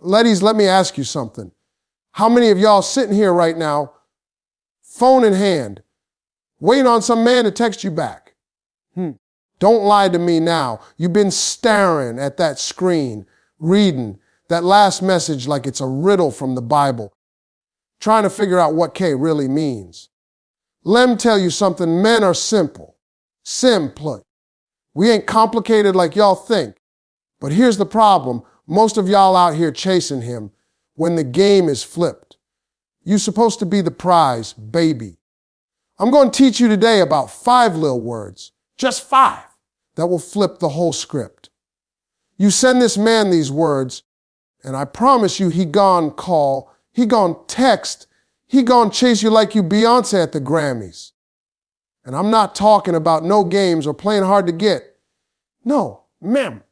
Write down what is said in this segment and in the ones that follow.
Ladies, let me ask you something. How many of y'all sitting here right now, phone in hand, waiting on some man to text you back? Don't lie to me now. You've been staring at that screen, reading that last message like it's a riddle from the Bible, trying to figure out what K really means. Let me tell you something. Men are simple. Simple. We ain't complicated like y'all think. But here's the problem. Most of y'all out here chasing him when the game is flipped. You're supposed to be the prize, baby. I'm going to teach you today about 5 little words, just 5, that will flip the whole script. You send this man these words, and I promise you he gon' call, he gon' text, he gon' chase you like you Beyonce at the Grammys. And I'm not talking about no games or playing hard to get. No, ma'am.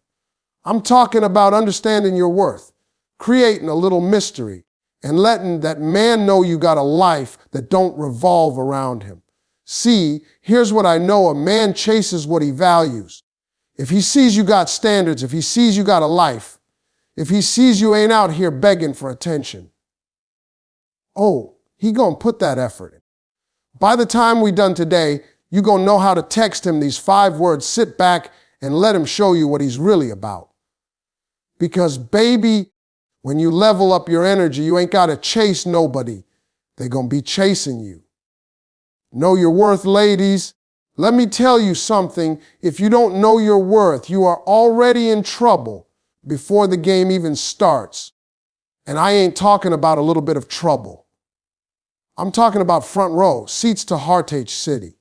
I'm talking about understanding your worth, creating a little mystery, and letting that man know you got a life that don't revolve around him. See, here's what I know. A man chases what he values. If he sees you got standards, if he sees you got a life, if he sees you ain't out here begging for attention, oh, he gonna put that effort in. By the time we done today, you gonna know how to text him these 5 words. Sit back and let him show you what he's really about. Because baby, when you level up your energy, you ain't gotta chase nobody. They gonna be chasing you. Know your worth, ladies. Let me tell you something. If you don't know your worth, you are already in trouble before the game even starts. And I ain't talking about a little bit of trouble. I'm talking about front row, seats to Heartache City.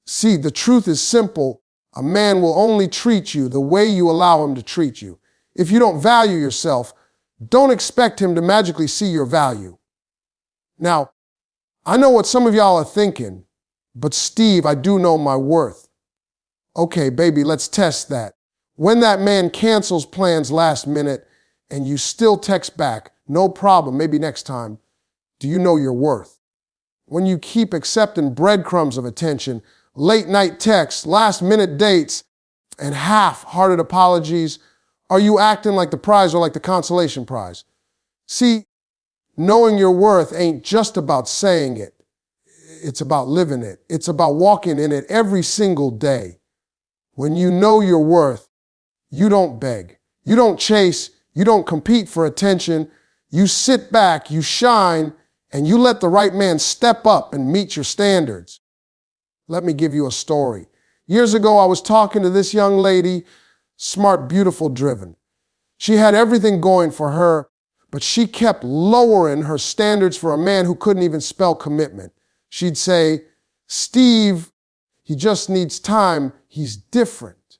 See, the truth is simple. A man will only treat you the way you allow him to treat you. If you don't value yourself, don't expect him to magically see your value. Now, I know what some of y'all are thinking, but Steve, I do know my worth. Okay, baby, let's test that. When that man cancels plans last minute and you still text back, no problem, maybe next time, do you know your worth? When you keep accepting breadcrumbs of attention, late night texts, last minute dates, and half-hearted apologies, are you acting like the prize or like the consolation prize? See, knowing your worth ain't just about saying it. It's about living it. It's about walking in it every single day. When you know your worth, you don't beg. You don't chase. You don't compete for attention. You sit back, you shine, and you let the right man step up and meet your standards. Let me give you a story. Years ago, I was talking to this young lady, smart, beautiful, driven. She had everything going for her, but she kept lowering her standards for a man who couldn't even spell commitment. She'd say, Steve, he just needs time. He's different.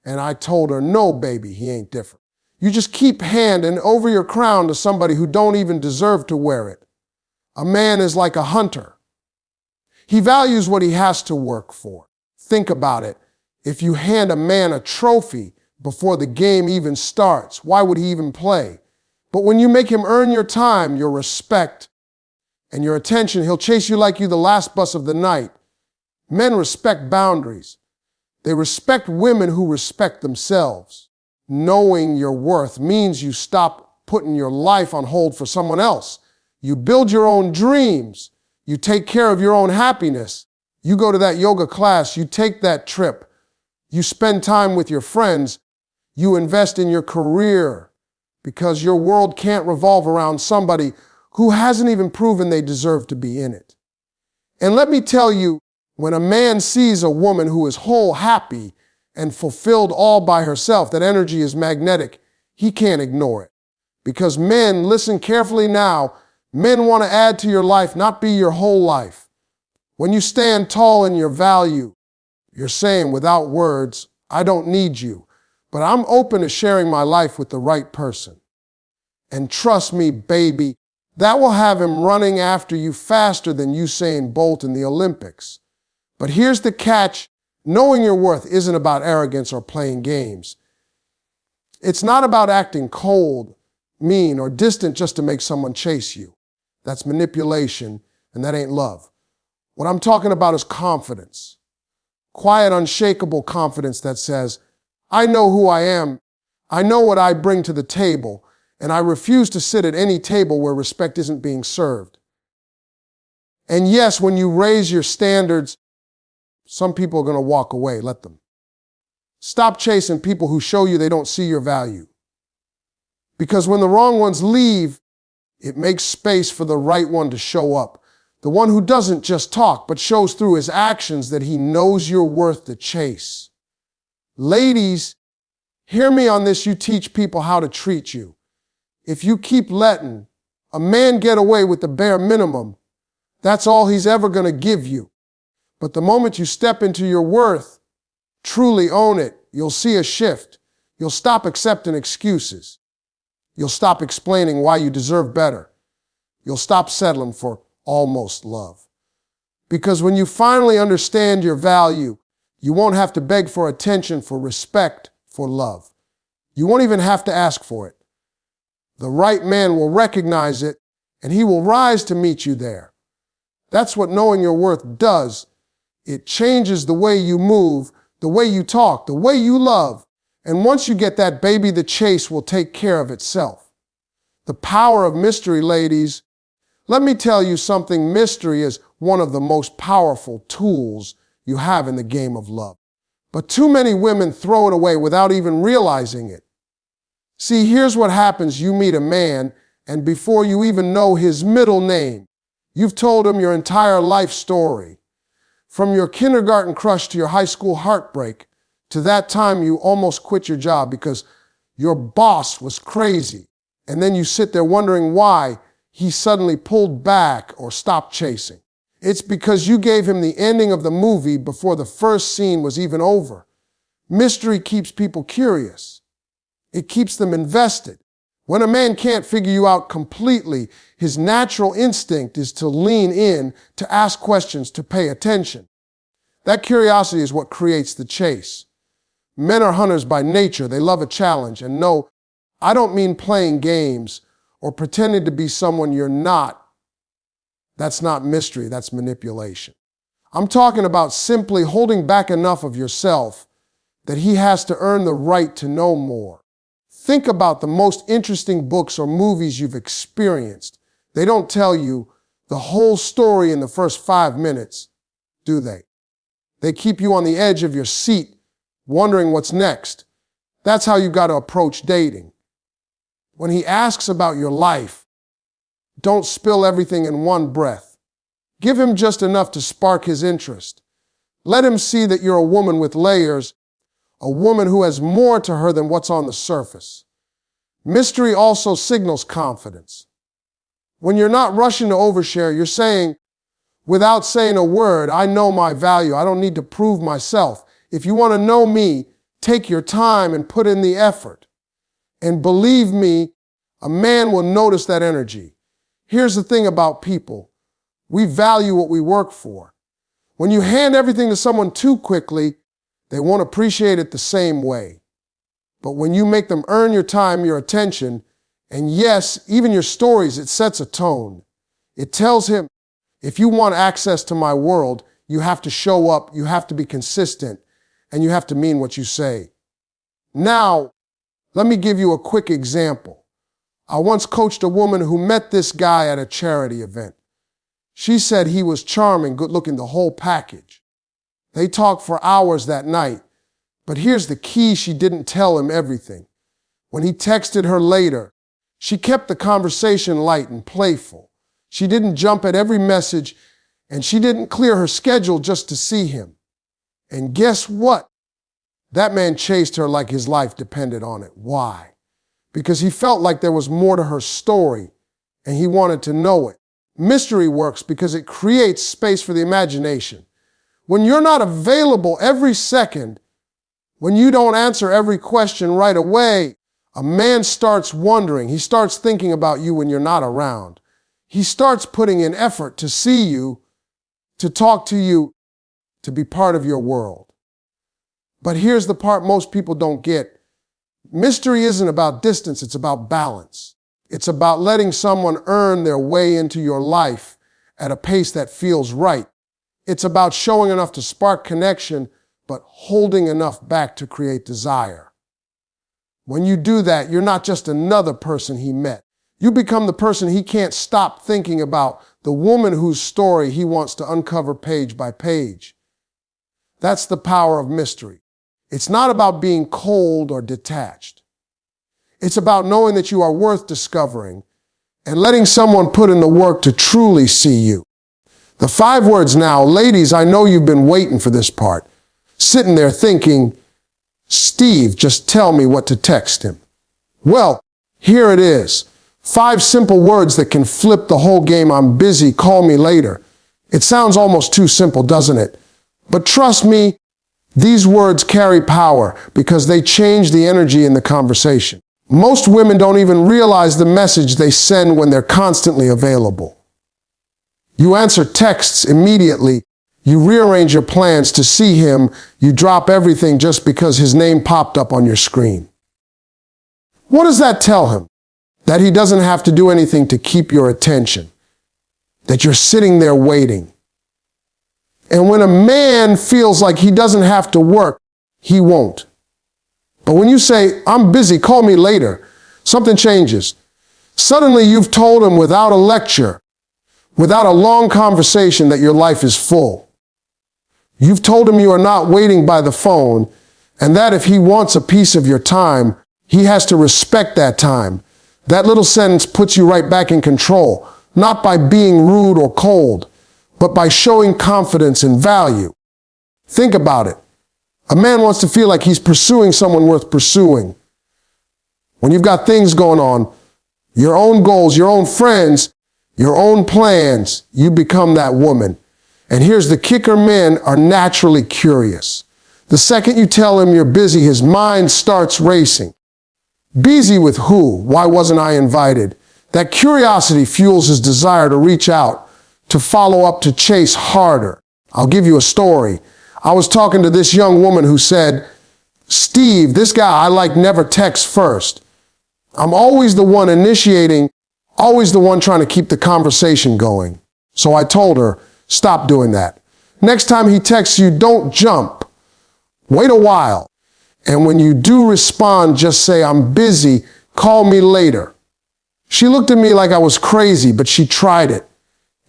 And I told her, no, baby, he ain't different. You just keep handing over your crown to somebody who don't even deserve to wear it. A man is like a hunter. He values what he has to work for. Think about it. If you hand a man a trophy before the game even starts, why would he even play? But when you make him earn your time, your respect, and your attention, he'll chase you like you the last bus of the night. Men respect boundaries. They respect women who respect themselves. Knowing your worth means you stop putting your life on hold for someone else. You build your own dreams. You take care of your own happiness. You go to that yoga class. You take that trip. You spend time with your friends. You invest in your career because your world can't revolve around somebody who hasn't even proven they deserve to be in it. And let me tell you, when a man sees a woman who is whole, happy, and fulfilled all by herself, that energy is magnetic, he can't ignore it. Because men, listen carefully now, men want to add to your life, not be your whole life. When you stand tall in your value, you're saying without words, I don't need you, but I'm open to sharing my life with the right person. And trust me, baby, that will have him running after you faster than Usain Bolt in the Olympics. But here's the catch. Knowing your worth isn't about arrogance or playing games. It's not about acting cold, mean, or distant just to make someone chase you. That's manipulation, and that ain't love. What I'm talking about is confidence. Quiet, unshakable confidence that says, I know who I am. I know what I bring to the table, And I refuse to sit at any table where respect isn't being served. And yes, when you raise your standards, some people are going to walk away. Let them. Stop chasing people who show you they don't see your value. Because when the wrong ones leave, it makes space for the right one to show up. The one who doesn't just talk, but shows through his actions that he knows you're worth the chase. Ladies, hear me on this. You teach people how to treat you. If you keep letting a man get away with the bare minimum, that's all he's ever going to give you. But the moment you step into your worth, truly own it, you'll see a shift. You'll stop accepting excuses. You'll stop explaining why you deserve better. You'll stop settling for almost love. Because when you finally understand your value, you won't have to beg for attention, for respect, for love. You won't even have to ask for it. The right man will recognize it, and he will rise to meet you there. That's what knowing your worth does. It changes the way you move, the way you talk, the way you love. And once you get that, baby, the chase will take care of itself. The power of mystery, ladies. Let me tell you something. Mystery is one of the most powerful tools you have in the game of love. But too many women throw it away without even realizing it. See, here's what happens. You meet a man, and before you even know his middle name, you've told him your entire life story. From your kindergarten crush to your high school heartbreak, to that time you almost quit your job because your boss was crazy. And then you sit there wondering why he suddenly pulled back or stopped chasing. It's because you gave him the ending of the movie before the first scene was even over. Mystery keeps people curious. It keeps them invested. When a man can't figure you out completely, his natural instinct is to lean in, to ask questions, to pay attention. That curiosity is what creates the chase. Men are hunters by nature. They love a challenge. And no, I don't mean playing games or pretending to be someone you're not. That's not mystery. That's manipulation. I'm talking about simply holding back enough of yourself that he has to earn the right to know more. Think about the most interesting books or movies you've experienced. They don't tell you the whole story in the first 5 minutes, do they? They keep you on the edge of your seat, wondering what's next. That's how you got to approach dating. When he asks about your life, don't spill everything in one breath. Give him just enough to spark his interest. Let him see that you're a woman with layers, a woman who has more to her than what's on the surface. Mystery also signals confidence. When you're not rushing to overshare, you're saying, without saying a word, I know my value. I don't need to prove myself. If you want to know me, take your time and put in the effort. And believe me, a man will notice that energy. Here's the thing about people. We value what we work for. When you hand everything to someone too quickly, they won't appreciate it the same way. But when you make them earn your time, your attention, and yes, even your stories, it sets a tone. It tells him, if you want access to my world, you have to show up, you have to be consistent, and you have to mean what you say. Now, let me give you a quick example. I once coached a woman who met this guy at a charity event. She said he was charming, good-looking, the whole package. They talked for hours that night, but here's the key: she didn't tell him everything. When he texted her later, she kept the conversation light and playful. She didn't jump at every message, and she didn't clear her schedule just to see him. And guess what? That man chased her like his life depended on it. Why? Because he felt like there was more to her story, and he wanted to know it. Mystery works because it creates space for the imagination. When you're not available every second, when you don't answer every question right away, a man starts wondering. He starts thinking about you when you're not around. He starts putting in effort to see you, to talk to you, to be part of your world. But here's the part most people don't get. Mystery isn't about distance, it's about balance. It's about letting someone earn their way into your life at a pace that feels right. It's about showing enough to spark connection, but holding enough back to create desire. When you do that, you're not just another person he met. You become the person he can't stop thinking about, the woman whose story he wants to uncover page by page. That's the power of mystery. It's not about being cold or detached. It's about knowing that you are worth discovering and letting someone put in the work to truly see you. The 5 words now, ladies, I know you've been waiting for this part, sitting there thinking, Steve, just tell me what to text him. Well, here it is. 5 simple words that can flip the whole game. I'm busy, call me later. It sounds almost too simple, doesn't it? But trust me, these words carry power because they change the energy in the conversation. Most women don't even realize the message they send when they're constantly available. You answer texts immediately. You rearrange your plans to see him. You drop everything just because his name popped up on your screen. What does that tell him? That he doesn't have to do anything to keep your attention. That you're sitting there waiting. And when a man feels like he doesn't have to work, he won't. But when you say, I'm busy, call me later, something changes. Suddenly you've told him without a lecture, without a long conversation, that your life is full. You've told him you are not waiting by the phone, and that if he wants a piece of your time, he has to respect that time. That little sentence puts you right back in control, not by being rude or cold, but by showing confidence and value. Think about it. A man wants to feel like he's pursuing someone worth pursuing. When you've got things going on, your own goals, your own friends, your own plans, you become that woman. And here's the kicker, men are naturally curious. The second you tell him you're busy, his mind starts racing. Busy with who? Why wasn't I invited? That curiosity fuels his desire to reach out, to follow up, to chase harder. I'll give you a story. I was talking to this young woman who said, Steve, this guy I like never texts first. I'm always the one initiating, always the one trying to keep the conversation going. So I told her, stop doing that. Next time he texts you, don't jump. Wait a while. And when you do respond, just say, I'm busy, call me later. She looked at me like I was crazy, but she tried it.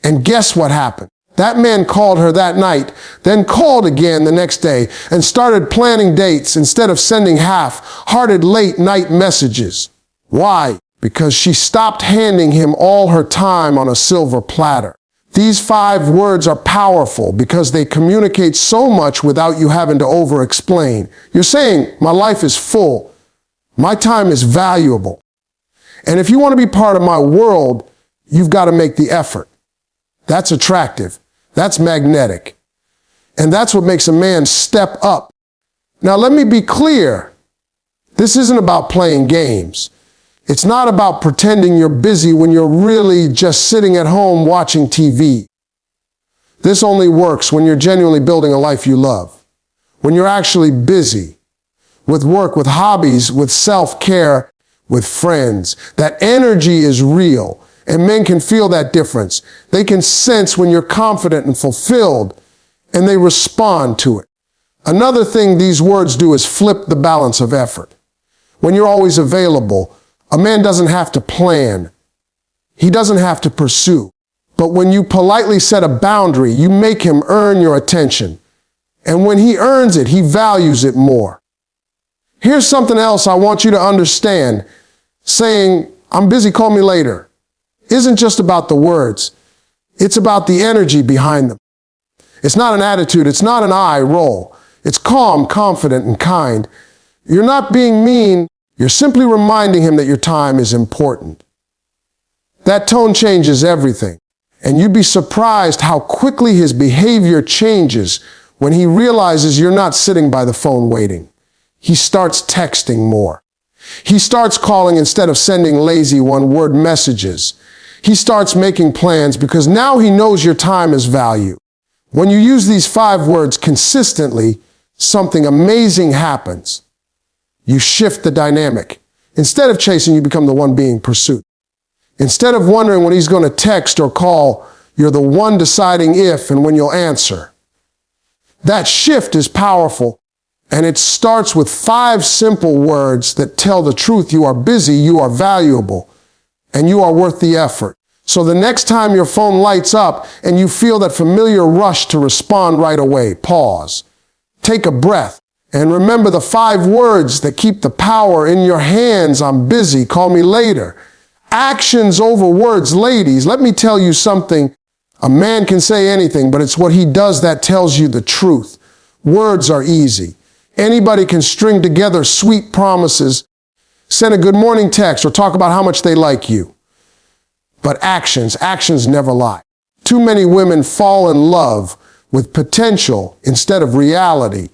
And guess what happened? That man called her that night, then called again the next day and started planning dates instead of sending half-hearted late-night messages. Why? Because she stopped handing him all her time on a silver platter. These 5 words are powerful because they communicate so much without you having to over-explain. You're saying, my life is full. My time is valuable. And if you want to be part of my world, you've got to make the effort. That's attractive. That's magnetic. And that's what makes a man step up. Now, let me be clear. This isn't about playing games. It's not about pretending you're busy when you're really just sitting at home watching TV. This only works when you're genuinely building a life you love. When you're actually busy with work, with hobbies, with self-care, with friends. That energy is real. And men can feel that difference. They can sense when you're confident and fulfilled, and they respond to it. Another thing these words do is flip the balance of effort. When you're always available, a man doesn't have to plan. He doesn't have to pursue. But when you politely set a boundary, you make him earn your attention. And when he earns it, he values it more. Here's something else I want you to understand. Saying, I'm busy, call me later, isn't just about the words. It's about the energy behind them. It's not an attitude. It's not an eye roll. It's calm, confident, and kind. You're not being mean. You're simply reminding him that your time is important. That tone changes everything. And you'd be surprised how quickly his behavior changes when he realizes you're not sitting by the phone waiting. He starts texting more. He starts calling instead of sending lazy one-word messages. He starts making plans because now he knows your time is value. When you use these 5 words consistently, something amazing happens. You shift the dynamic. Instead of chasing, you become the one being pursued. Instead of wondering when he's going to text or call, you're the one deciding if and when you'll answer. That shift is powerful, And it starts with 5 simple words that tell the truth. You are busy, you are valuable, and you are worth the effort. So the next time your phone lights up and you feel that familiar rush to respond right away, pause, take a breath, and remember the 5 words that keep the power in your hands. I'm busy, call me later. Actions over words. Ladies, let me tell you something. A man can say anything, but it's what he does that tells you the truth. Words are easy. Anybody can string together sweet promises, send a good morning text, or talk about how much they like you. But actions never lie. Too many women fall in love with potential instead of reality.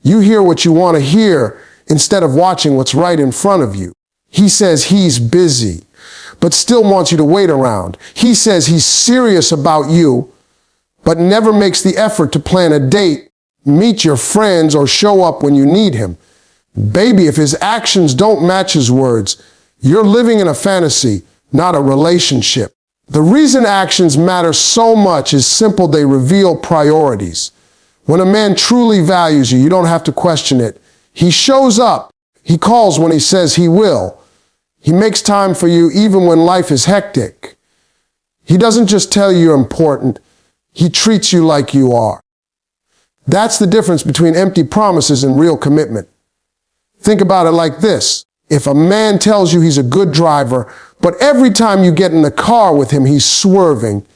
You hear what you want to hear instead of watching what's right in front of you. He says he's busy, but still wants you to wait around. He says he's serious about you, but never makes the effort to plan a date, meet your friends, or show up when you need him. Baby, if his actions don't match his words, you're living in a fantasy, not a relationship. The reason actions matter so much is simple. They reveal priorities. When a man truly values you, you don't have to question it. He shows up. He calls when he says he will. He makes time for you even when life is hectic. He doesn't just tell you you're important. He treats you like you are. That's the difference between empty promises and real commitment. Think about it like this. If a man tells you he's a good driver, but every time you get in the car with him, he's swerving,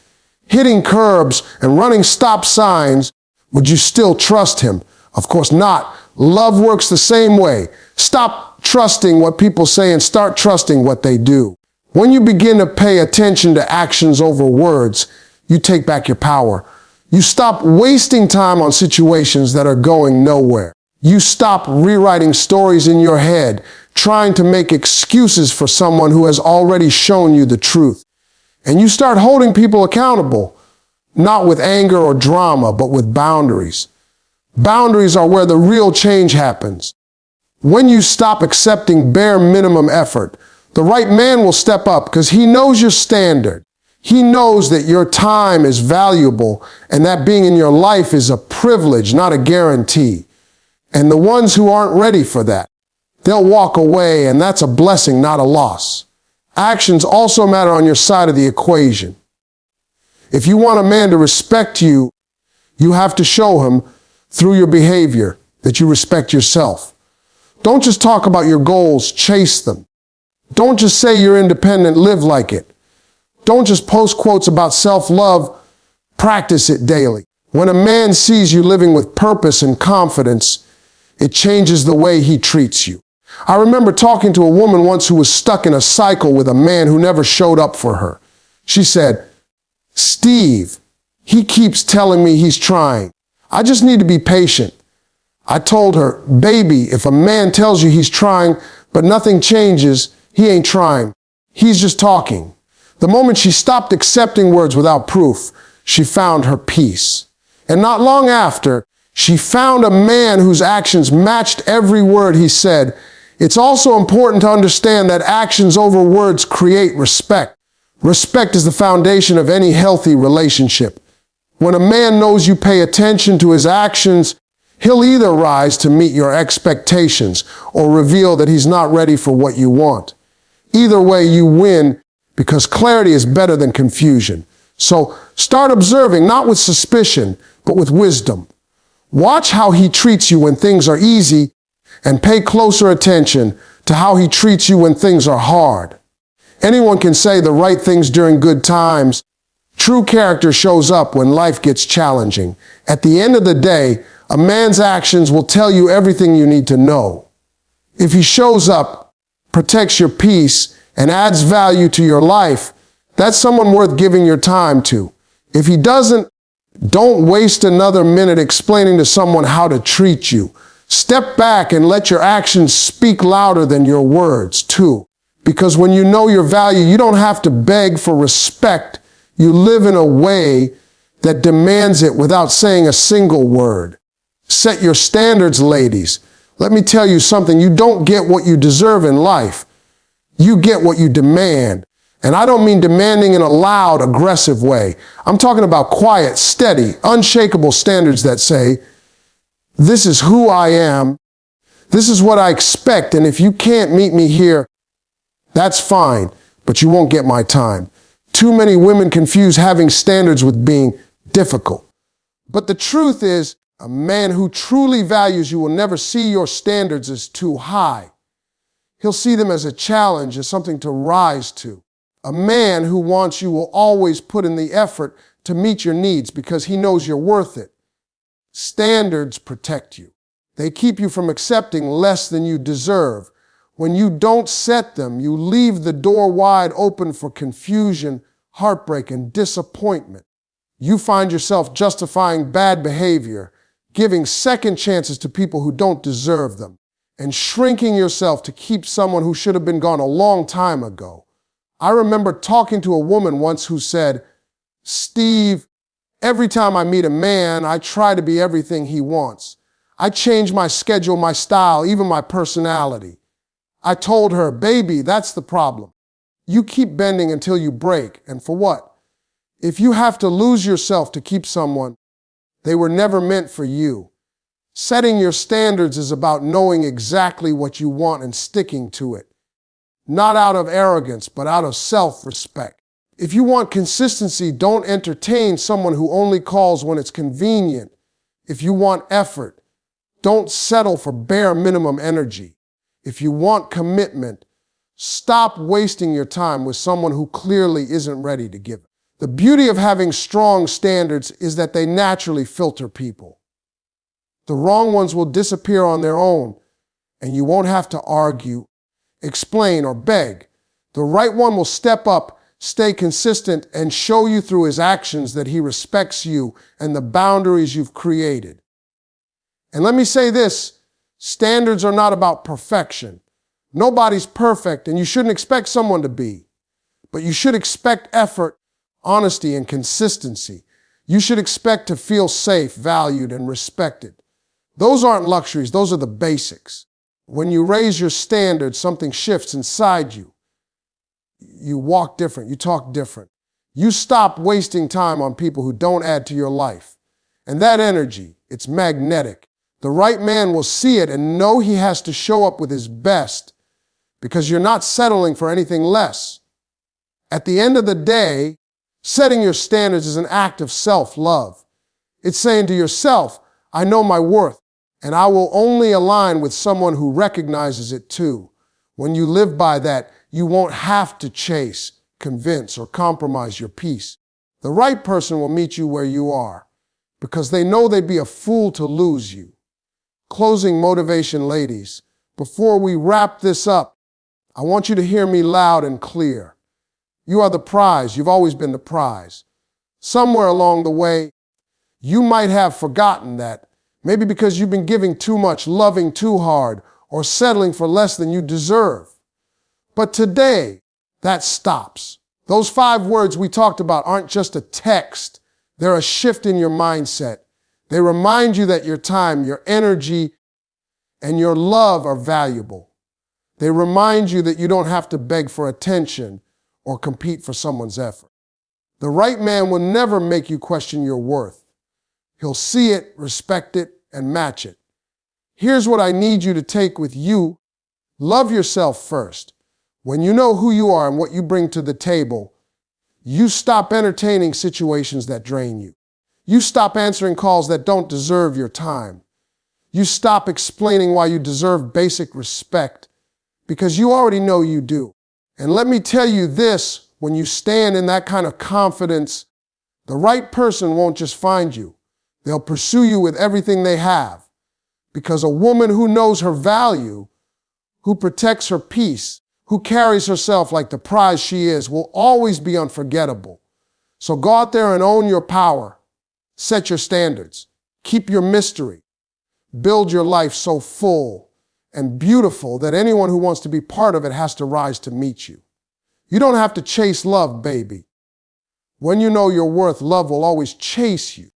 hitting curbs, and running stop signs, would you still trust him? Of course not. Love works the same way. Stop trusting what people say and start trusting what they do. When you begin to pay attention to actions over words, you take back your power. You stop wasting time on situations that are going nowhere. You stop rewriting stories in your head, trying to make excuses for someone who has already shown you the truth. And you start holding people accountable, not with anger or drama, but with boundaries. Boundaries are where the real change happens. When you stop accepting bare minimum effort, the right man will step up because he knows your standard. He knows that your time is valuable and that being in your life is a privilege, not a guarantee. And the ones who aren't ready for that, they'll walk away, and that's a blessing, not a loss. Actions also matter on your side of the equation. If you want a man to respect you, you have to show him through your behavior that you respect yourself. Don't just talk about your goals, chase them. Don't just say you're independent, live like it. Don't just post quotes about self-love, practice it daily. When a man sees you living with purpose and confidence, it changes the way he treats you. I remember talking to a woman once who was stuck in a cycle with a man who never showed up for her. She said, "Steve, he keeps telling me he's trying. I just need to be patient." I told her, "Baby, if a man tells you he's trying, but nothing changes, he ain't trying. He's just talking." The moment she stopped accepting words without proof, she found her peace. And not long after, she found a man whose actions matched every word he said. It's also important to understand that actions over words create respect. Respect is the foundation of any healthy relationship. When a man knows you pay attention to his actions, he'll either rise to meet your expectations or reveal that he's not ready for what you want. Either way, you win because clarity is better than confusion. So start observing, not with suspicion, but with wisdom. Watch how he treats you when things are easy and pay closer attention to how he treats you when things are hard. Anyone can say the right things during good times. True character shows up when life gets challenging. At the end of the day, a man's actions will tell you everything you need to know. If he shows up, protects your peace, and adds value to your life, that's someone worth giving your time to. If he doesn't, don't waste another minute explaining to someone how to treat you. Step back and let your actions speak louder than your words, too. Because when you know your value, you don't have to beg for respect. You live in a way that demands it without saying a single word. Set your standards, ladies. Let me tell you something. You don't get what you deserve in life. You get what you demand. And I don't mean demanding in a loud, aggressive way. I'm talking about quiet, steady, unshakable standards that say, "This is who I am, This is what I expect, and if you can't meet me here, that's fine, but you won't get my time. Too many women confuse having standards with being difficult. But the truth is, a man who truly values you will never see your standards as too high. He'll see them as a challenge, as something to rise to. A man who wants you will always put in the effort to meet your needs because he knows you're worth it. Standards protect you. They keep you from accepting less than you deserve. When you don't set them, you leave the door wide open for confusion, heartbreak, and disappointment. You find yourself justifying bad behavior, giving second chances to people who don't deserve them, and shrinking yourself to keep someone who should have been gone a long time ago. I remember talking to a woman once who said, "Steve, every time I meet a man, I try to be everything he wants. I change my schedule, my style, even my personality." I told her, "Baby, that's the problem. You keep bending until you break. And for what? If you have to lose yourself to keep someone, they were never meant for you." Setting your standards is about knowing exactly what you want and sticking to it. Not out of arrogance, but out of self-respect. If you want consistency, don't entertain someone who only calls when it's convenient. If you want effort, don't settle for bare minimum energy. If you want commitment, stop wasting your time with someone who clearly isn't ready to give it. The beauty of having strong standards is that they naturally filter people. The wrong ones will disappear on their own, and you won't have to argue, explain, or beg. The right one will step up, stay consistent, and show you through his actions that he respects you and the boundaries you've created. And let me say this, standards are not about perfection. Nobody's perfect, and you shouldn't expect someone to be. But you should expect effort, honesty, and consistency. You should expect to feel safe, valued, and respected. Those aren't luxuries, those are the basics. When you raise your standards, something shifts inside you. You walk different, you talk different. You stop wasting time on people who don't add to your life. And that energy, it's magnetic. The right man will see it and know he has to show up with his best because you're not settling for anything less. At the end of the day, setting your standards is an act of self-love. It's saying to yourself, I know my worth, and I will only align with someone who recognizes it too. When you live by that, you won't have to chase, convince, or compromise your peace. The right person will meet you where you are because they know they'd be a fool to lose you. Closing motivation, ladies. Before we wrap this up, I want you to hear me loud and clear. You are the prize. You've always been the prize. Somewhere along the way, you might have forgotten that, maybe because you've been giving too much, loving too hard, or settling for less than you deserve. But today, that stops. Those 5 words we talked about aren't just a text. They're a shift in your mindset. They remind you that your time, your energy, and your love are valuable. They remind you that you don't have to beg for attention or compete for someone's effort. The right man will never make you question your worth. He'll see it, respect it, and match it. Here's what I need you to take with you. Love yourself first. When you know who you are and what you bring to the table, you stop entertaining situations that drain you. You stop answering calls that don't deserve your time. You stop explaining why you deserve basic respect because you already know you do. And let me tell you this, when you stand in that kind of confidence, the right person won't just find you. They'll pursue you with everything they have. Because a woman who knows her value, who protects her peace, who carries herself like the prize she is, will always be unforgettable. So go out there and own your power. Set your standards. Keep your mystery. Build your life so full and beautiful that anyone who wants to be part of it has to rise to meet you. You don't have to chase love, baby. When you know your worth, love will always chase you.